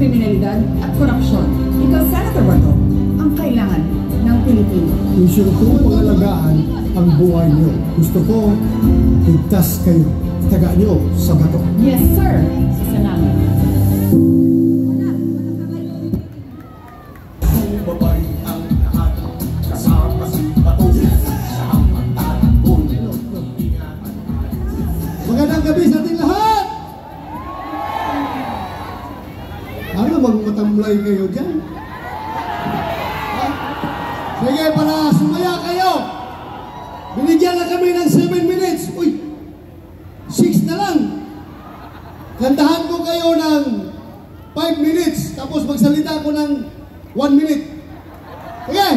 kriminalidad at korupsyon. Ikaw, Senator Bato, ang kailangan ng Pilipino. Gusto ko pangalagaan ang buhay niyo. Gusto ko ligtas kayo. Taga niyo sa bato. Yes, sir, sa Senado. Magandang gabi sa ating lahat! Ano, magmatamlay kayo dyan? Sige, para sumaya kayo! Binigyan na kami ng 7 minutes. Uy! 6 na lang! Kantahan ko kayo ng 5 minutes, tapos magsalita ko ng 1 minute. Sige!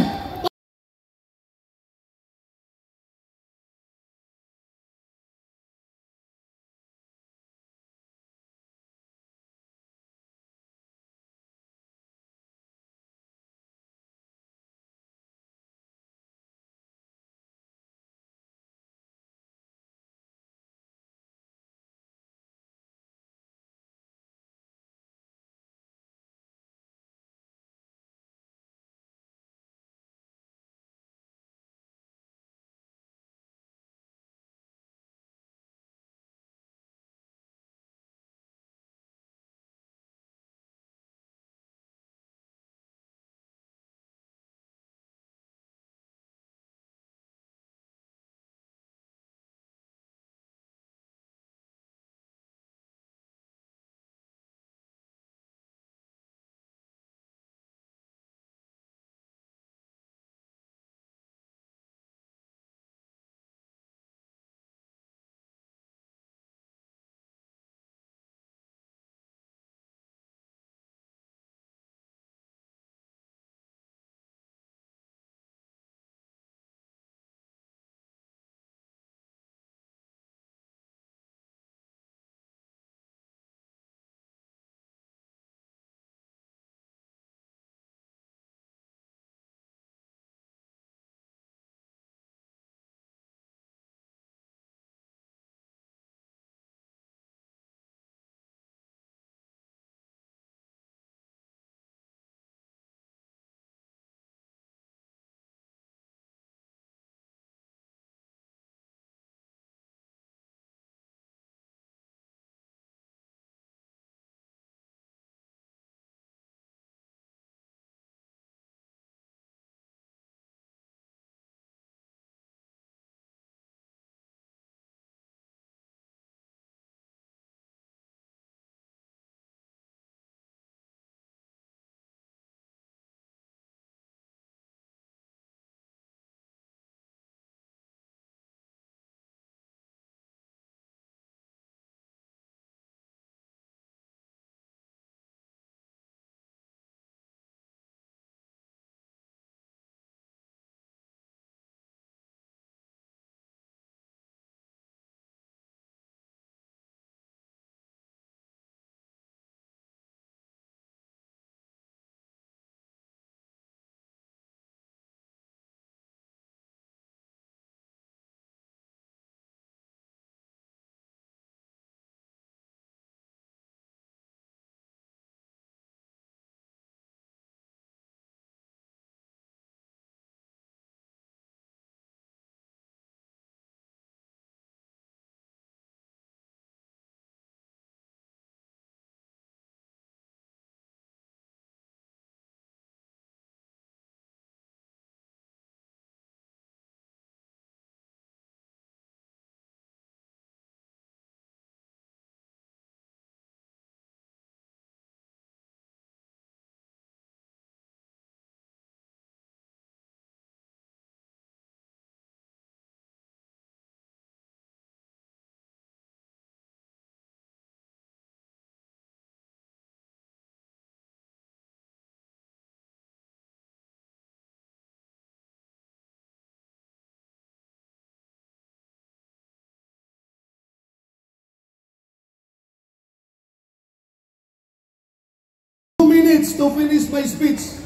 To finish my speech.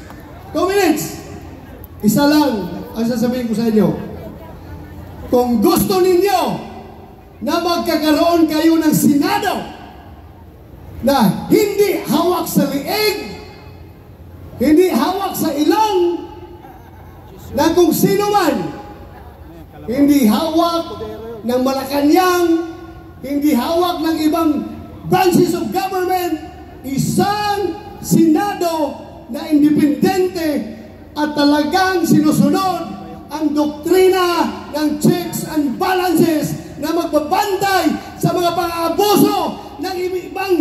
2 minutes. Isa lang ang sasabihin ko sa inyo. Kung gusto ninyo na magkakaroon kayo ng Senado na hindi hawak sa liig hindi hawak sa ilong na kung sino man, hindi hawak ng Malacanang, hindi hawak ng ibang branches of government, isang Senado na independente at talagang sinusunod ang doktrina ng checks and balances na magbabantay sa mga pang-aabuso ng ibang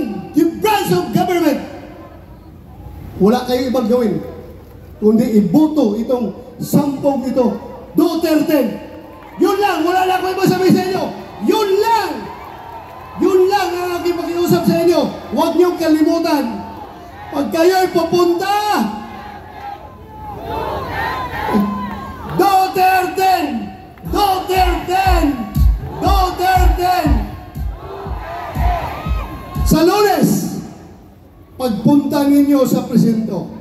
branch of government. Wala kayong ibang gawin kundi iboto itong sampung ito, Duterte. Yun lang, wala lang ako ibang sabihin sa inyo. Yun lang ang aking pakiusap sa inyo. Huwag niyong kalimutan, pag kayo'y pupunta, Duterte! Duterte! Duterte! Sa Lunes, pagpunta ninyo sa presinto,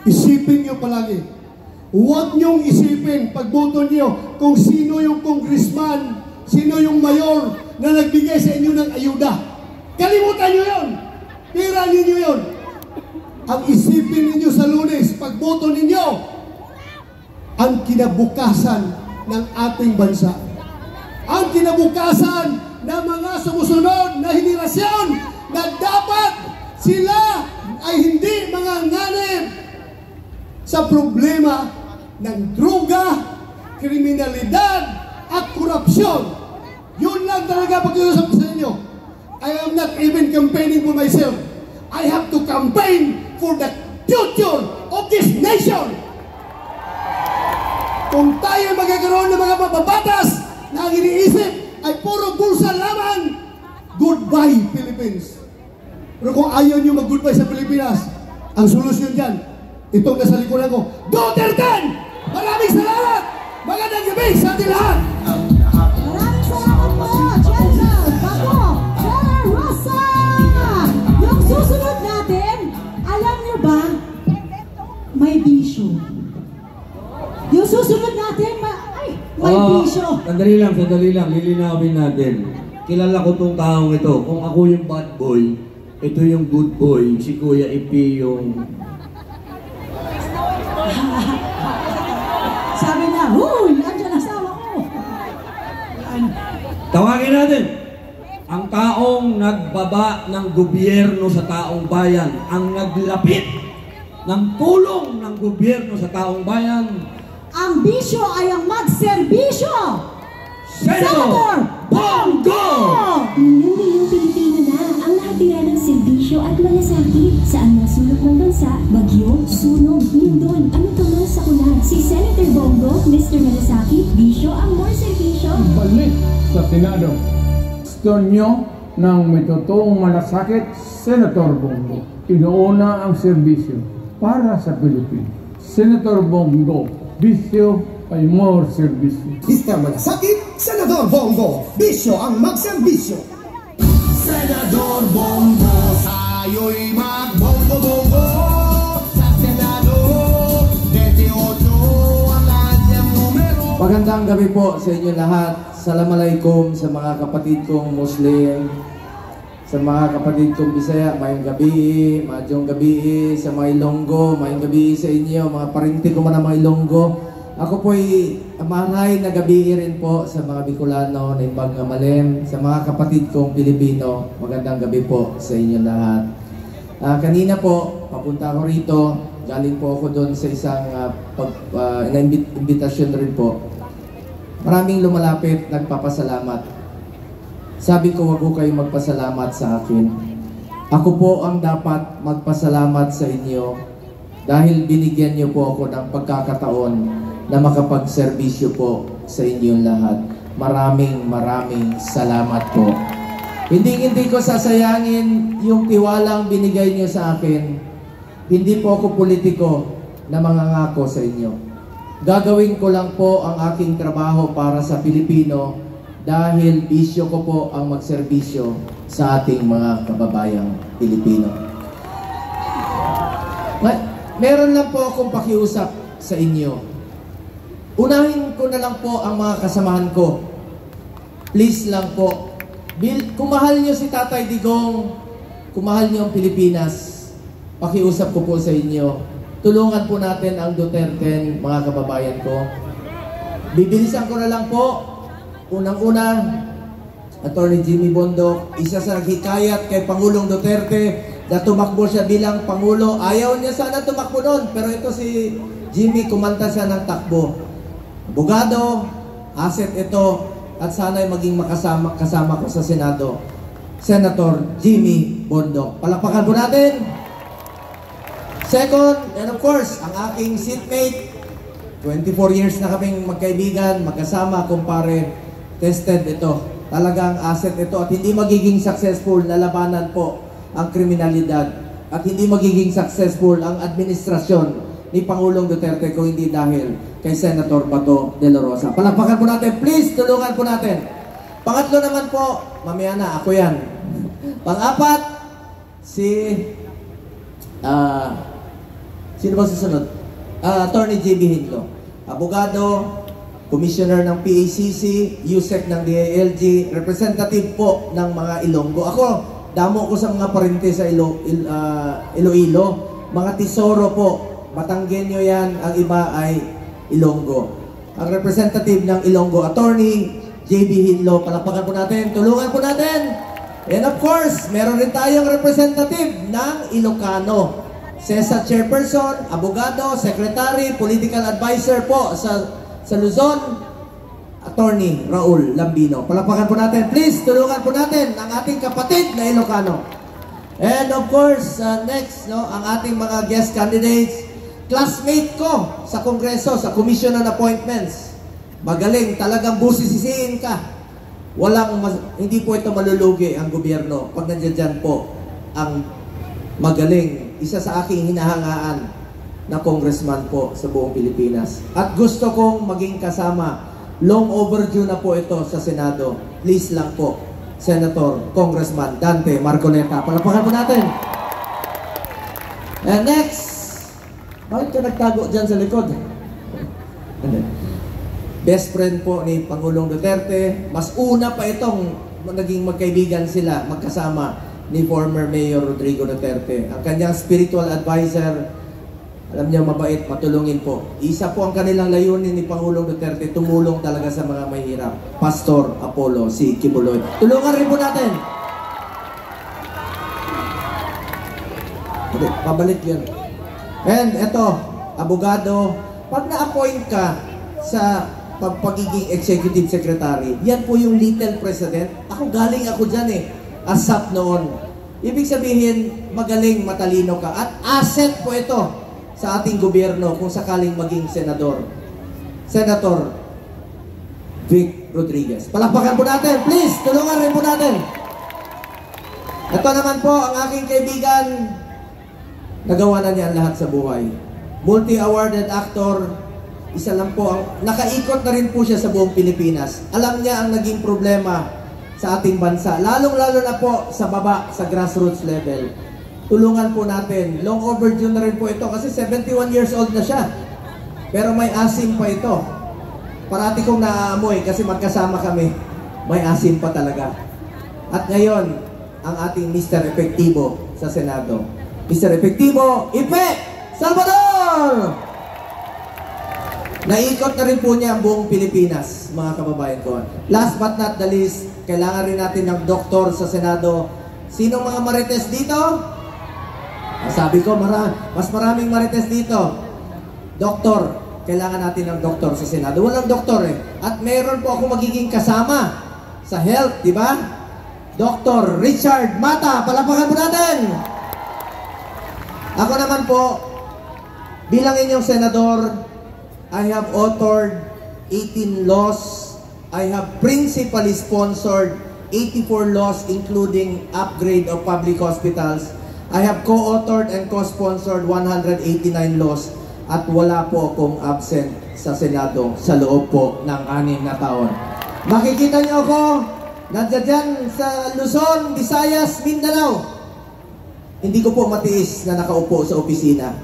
isipin nyo palagi. Huwag nyong isipin, pagboto nyo, kung sino yung congressman, sino yung mayor na nagbigay sa inyo ng ayuda. Kalimutan nyo yun. Tira ninyo yun. Ang isipin ninyo sa Lunes, pagboto ninyo, ang kinabukasan ng ating bansa. Ang kinabukasan ng mga sumusunod na henerasyon na dapat sila ay hindi mga nganib sa problema ng droga, kriminalidad at korupsyon. Yun lang talaga pag-iusap sa inyo. I am not even campaigning for myself. I have to campaign for the future of this nation. Kung tayo magkakaroon ng mga mababatas na ang iniisip ay puro bulsa lamang, goodbye Philippines. Pero kung ayaw nyo mag-goodbye sa Pilipinas, ang solusyon dyan, itong nasa likuran ko, Duterte! Maraming salamat! Magandang gabi sa ating lahat! Maraming salamat po, General Bato, General Rosa! Yung susunod natin, alam niyo ba, may bisyo. Yung susunod natin, may bisyo. Sandali lang, lilinawin natin. Kilala ko tong taong ito. Kung ako yung bad boy, ito yung good boy, si Kuya Ipi yung... Sabi na, huy, andyan asawa ko. Tawagin natin, ang taong nagbaba ng gobyerno sa taong bayan, ang naglapit ng tulong ng gobyerno sa taong bayan, Ang bisyo ay ang magserbisyo. Senator Bongo! Inyong Pilipino na ang nakatira ng serbisyo at malasakit sa ang sulok ng bansa, bagyo, sunog, lindol, ano ka man sa ulan. Si Senator Bongo, Mr. Malasakit, bisyo ang more serbisyo. Balik sa Senado. Gusto nyo ng may totoong malasakit, Senator Bongo. Inuuna ang serbisyo para sa Pilipinas. Senator Bongo, bisyo ay more serbisyo. Mr. Malasakit, Senador Bongo, bisyo ang magserbisyo. Senador Bongo, tayo'y magbongo-bongo sa Senado. 28 ang kanyang numero. Magandang gabi po sa inyo lahat. Assalamualaikum sa mga kapatid kong Muslim, sa mga kapatid kong Bisaya, mayong gabi, madyong gabi, sa mga Ilonggo, mayong gabi sa inyo, mga parinti ko man ang mga Ilonggo. Ako po'y maray na gabi rin po sa mga Bicolano na ibang Malem, sa mga kapatid kong Pilipino, magandang gabi po sa inyo lahat. Kanina po, papunta ako rito, galing po ako doon sa isang invitation rin po. Maraming lumalapit, nagpapasalamat. Sabi ko, wag ko kayong magpasalamat sa akin. Ako po ang dapat magpasalamat sa inyo dahil binigyan niyo po ako ng pagkakataon na makapagserbisyo po sa inyong lahat. Maraming salamat po. Hindi ko sasayangin yung tiwalang binigay niyo sa akin. Hindi po ako politiko na mangangako sa inyo. Gagawin ko lang po ang aking trabaho para sa Pilipino dahil bisyo ko po ang magserbisyo sa ating mga kababayang Pilipino. Meron lang po akong pakiusap sa inyo. Unahin ko na lang po ang mga kasamahan ko. Please lang po. Kung mahal nyo si Tatay Digong, kung mahal nyo ang Pilipinas, pakiusap ko po sa inyo, tulungan po natin ang Duterte, mga kababayan ko. Bibilisan ko na lang po. Unang-una, Attorney Jimmy Bondoc, isa sa naghikayat kay Pangulong Duterte na tumakbo siya bilang Pangulo. Ayaw niya sana tumakbo noon, pero ito si Jimmy, kumanta siya ng takbo. Abogado, asset ito, at sana'y maging kasama ko sa Senado, Senator Jimmy Bondoc. Palakpakan po natin. Second, and of course, ang aking seatmate, 24 years na kaming magkaibigan, magkasama, kumpare, tested ito. Talagang asset ito at hindi magiging successful na labanan po ang kriminalidad at hindi magiging successful ang administrasyon ni Pangulong Duterte kung hindi dahil kay Senator Bato de la Rosa. Palakpakan po natin, please, tulungan po natin. Pangatlo naman po, mamaya na, ako yan. Pang-apat, sino ba susunod? Attorney J.B. Hinlo. Abogado, Commissioner ng PACC, USEC ng DILG, representative po ng mga Ilonggo. Ako, damo ko sa mga parente sa Iloilo. Mga Tisoro po, Batanggenyo yan, ang iba ay Ilonggo. Ang representative ng Ilonggo, Attorney J.B. Hinlo, palakpakan po natin, tulungan po natin. And of course, meron rin tayong representative ng Ilocano. CESA Chairperson, Abogado, Secretary, Political Advisor po sa Luzon, Attorney Raul Lambino. Palakpakan po natin. Please, tulungan po natin ang ating kapatid na Ilocano. And of course, next, ang ating mga guest candidates, classmate ko sa Kongreso, sa Commission on Appointments. Magaling, talagang busisisiin ka. Hindi po ito malulugi ang gobyerno pag nandiyan dyan po ang magaling. Isa sa aking hinahangaan na congressman po sa buong Pilipinas. At gusto kong maging kasama. Long overdue na po ito sa Senado. Please lang po, Senator, Congressman Dante Marcoleta. Palakpakan po natin. And next, bakit ka nagtago dyan sa likod? Best friend po ni Pangulong Duterte. Mas una pa itong naging magkaibigan sila, magkasama ni former Mayor Rodrigo Duterte. Ang kanyang spiritual advisor, alam niyo, mabait, matulungin po. Isa po ang kanilang layunin ni Pangulong Duterte, tumulong talaga sa mga mahirap. Pastor Apollo, si Kibuloy. Tulungan rin po natin. Okay, pabalik yan. And eto, abogado, pag na-appoint ka sa pagiging executive secretary, yan po yung little president. Galing ako dyan ASAP noon. Ibig sabihin, magaling, matalino ka. At asset po ito sa ating gobyerno kung sakaling maging senador. Senator Vic Rodriguez. Palakpakan po natin. Please, tulungan rin po natin. Ito naman po ang aking kaibigan. Nagawa na niya ang lahat sa buhay. Multi-awarded actor. Isa lang po ang nakaikot na rin po siya sa buong Pilipinas. Alam niya ang naging problema sa ating bansa. Lalong-lalo na po sa baba, sa grassroots level. Tulungan po natin. Long overdue na rin po ito kasi 71 years old na siya. Pero may asim pa ito. Parati kong naaamoy kasi magkasama kami. May asim pa talaga. At ngayon, ang ating Mr. Epektibo sa Senado. Mr. Epektibo, Ipe Salvador! Naikot na rin po niya ang buong Pilipinas, mga kababayan ko. Last but not the least, kailangan rin natin ng doktor sa Senado. Sinong mga marites dito? Sabi ko, mas maraming marites dito. Doktor, kailangan natin ng doktor sa Senado. Walang doktor At meron po ako magiging kasama sa health, di ba? Dr. Richard Mata, palakpakan po natin! Ako naman po, bilang inyong senador, I have authored 18 laws. I have principally sponsored 84 laws including upgrade of public hospitals. I have co-authored and co-sponsored 189 laws at wala po akong absent sa Senado sa loob po ng 6 na taon. Makikita niyo ako nandiyan sa Luzon, Visayas, Mindanao. Hindi ko po matiis na nakaupo sa opisina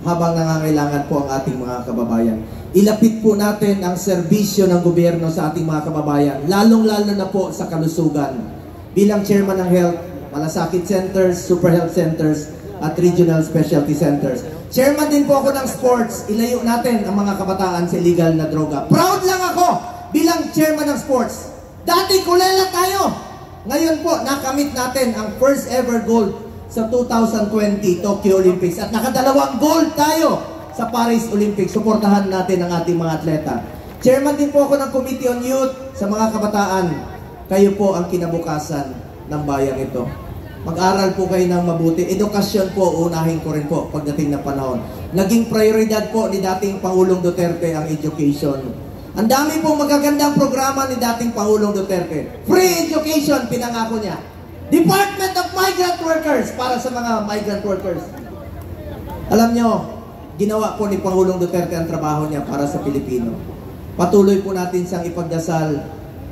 habang nangangailangan po ang ating mga kababayan. Ilapit po natin ang serbisyo ng gobyerno sa ating mga kababayan, lalong-lalo na po sa kalusugan. Bilang chairman ng health, malasakit centers, super health centers, at regional specialty centers. Chairman din po ako ng sports. Ilayo natin ang mga kabataan sa illegal na droga. Proud lang ako bilang chairman ng sports. Dati kulela tayo. Ngayon po, nakamit natin ang first ever gold sa 2020 Tokyo Olympics. At nakadalawang gold tayo sa Paris Olympics. Suportahan natin ang ating mga atleta. Chairman din po ako ng Committee on Youth sa mga kabataan. Kayo po ang kinabukasan ng bayang ito. Mag-aral po kayo ng mabuti. Edukasyon po, unahin ko rin po pagdating ng panahon. Naging prioridad po ni dating Pangulong Duterte ang education. Ang dami pong magagandang programa ni dating Pangulong Duterte. Free education, pinangako niya. Department of Migrant Workers, para sa mga migrant workers. Alam nyo, ginawa po ni Pangulong Duterte ang trabaho niya para sa Pilipino. Patuloy po natin siyang ipagdasal.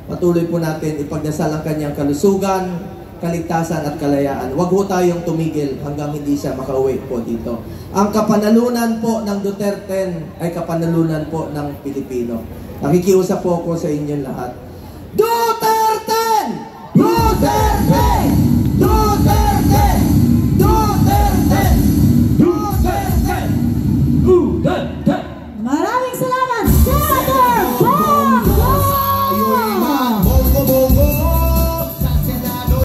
Patuloy po natin ipagdasal ang kanyang kalusugan, kaligtasan at kalayaan. Huwag ho tayong tumigil hanggang hindi siya makauwi po dito. Ang kapanalunan po ng Duterte ay kapanalunan po ng Pilipino. Nakikiusap po ako sa inyo lahat. Duterte! Duterte!